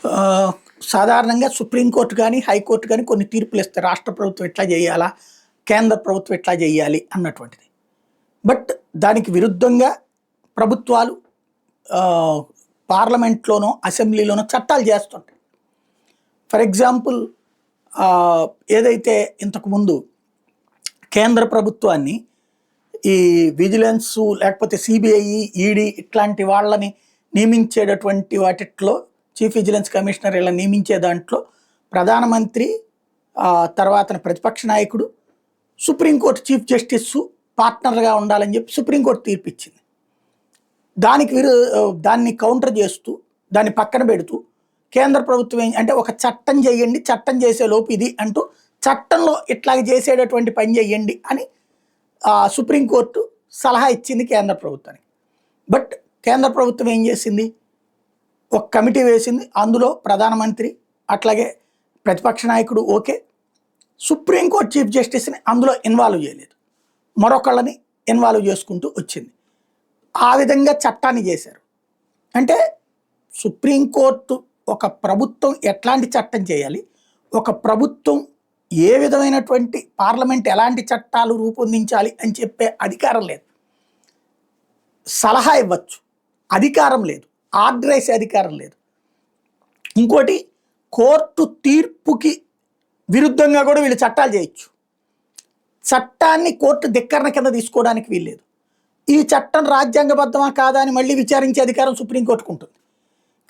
ఆహ్, సాధారణంగా సుప్రీంకోర్టు గాని, హైకోర్టు గాని కొన్ని తీర్పులు ఇస్తాయి. రాష్ట్ర ప్రభుత్వం ఎట్లా చేయాలా? కేంద్ర ప్రభుత్వం ఎట్లా చేయాలి? అన్నటువంటిది. బట్ దానికి విరుద్ధంగా ప్రభుత్వాలు ఆహ్, పార్లమెంట్‌లోనో, అసెంబ్లీలోనో చట్టాలు చేస్తుంటాయి. ఫర్ ఎగ్జాంపుల్ ఆహ్, ఏదైతే ఇంతకుముందు కేంద్ర ప్రభుత్వాన్ని ఈ విజిలెన్సు లేకపోతే సిబిఐ, ఈడీ ఇట్లాంటి వాళ్ళని నియమించేటటువంటి వాటిట్లో చీఫ్ విజిలెన్స్ కమిషనర్ ఇలా నియమించే దాంట్లో ప్రధానమంత్రి, తర్వాతన ప్రతిపక్ష నాయకుడు, సుప్రీంకోర్టు చీఫ్ జస్టిసు పార్ట్నర్‌గా ఉండాలని చెప్పి సుప్రీంకోర్టు తీర్పిచ్చింది. దానికి దాన్ని కౌంటర్ చేస్తూ, దాన్ని పక్కన పెడుతూ కేంద్ర ప్రభుత్వం అంటే ఒక చట్టం చేయండి, చట్టం చేసే లోపు ఇది అంటూ చట్టంలో ఇట్లాగ చేసేటటువంటి పని చేయండి అని సుప్రీంకోర్టు సలహా ఇచ్చింది కేంద్ర ప్రభుత్వానికి. బట్ కేంద్ర ప్రభుత్వం ఏం చేసింది? ఒక కమిటీ వేసింది. అందులో ప్రధానమంత్రి అట్లాగే ప్రతిపక్ష నాయకుడు ఓకే. సుప్రీంకోర్టు చీఫ్ జస్టిస్ని అందులో ఇన్వాల్వ్ చేయలేదు. మరొకళ్ళని ఇన్వాల్వ్ చేసుకుంటూ వచ్చింది. ఆ విధంగా చట్టాన్ని చేశారు. అంటే సుప్రీంకోర్టు ఒక ప్రభుత్వం ఎట్లాంటి చట్టం చేయాలి, ఒక ప్రభుత్వం ఏ విధమైనటువంటి పార్లమెంట్ ఎలాంటి చట్టాలు రూపొందించాలి అని చెప్పే అధికారం లేదు. సలహా ఇవ్వచ్చు, అధికారం లేదు. ఆర్డర్ వేసే అధికారం లేదు. ఇంకోటి, కోర్టు తీర్పుకి విరుద్ధంగా కూడా వీళ్ళు చట్టాలు చేయొచ్చు. చట్టాన్ని కోర్టు ధిక్కరణ కింద తీసుకోవడానికి వీల్లేదు. ఈ చట్టం రాజ్యాంగబద్ధమా కాదా అని మళ్ళీ విచారించే అధికారం సుప్రీంకోర్టుకు ఉంటుంది.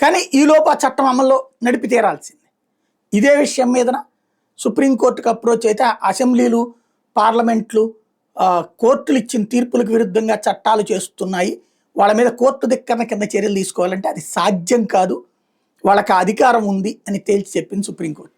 కానీ ఈలోపు ఆ చట్టం అమల్లో నడిపి తీరాల్సిందే. ఇదే విషయం మీదన సుప్రీంకోర్టుకు అప్రోచ్ అయితే అసెంబ్లీలు, పార్లమెంట్లు, కోర్టులు ఇచ్చిన తీర్పులకు విరుద్ధంగా చట్టాలు చేస్తున్నాయి, వాళ్ళ మీద కోర్టు ధిక్కరణ కింద చర్యలు తీసుకోవాలంటే అది సాధ్యం కాదు, వాళ్ళకి అధికారం ఉంది అని తేల్చి చెప్పింది సుప్రీంకోర్టు.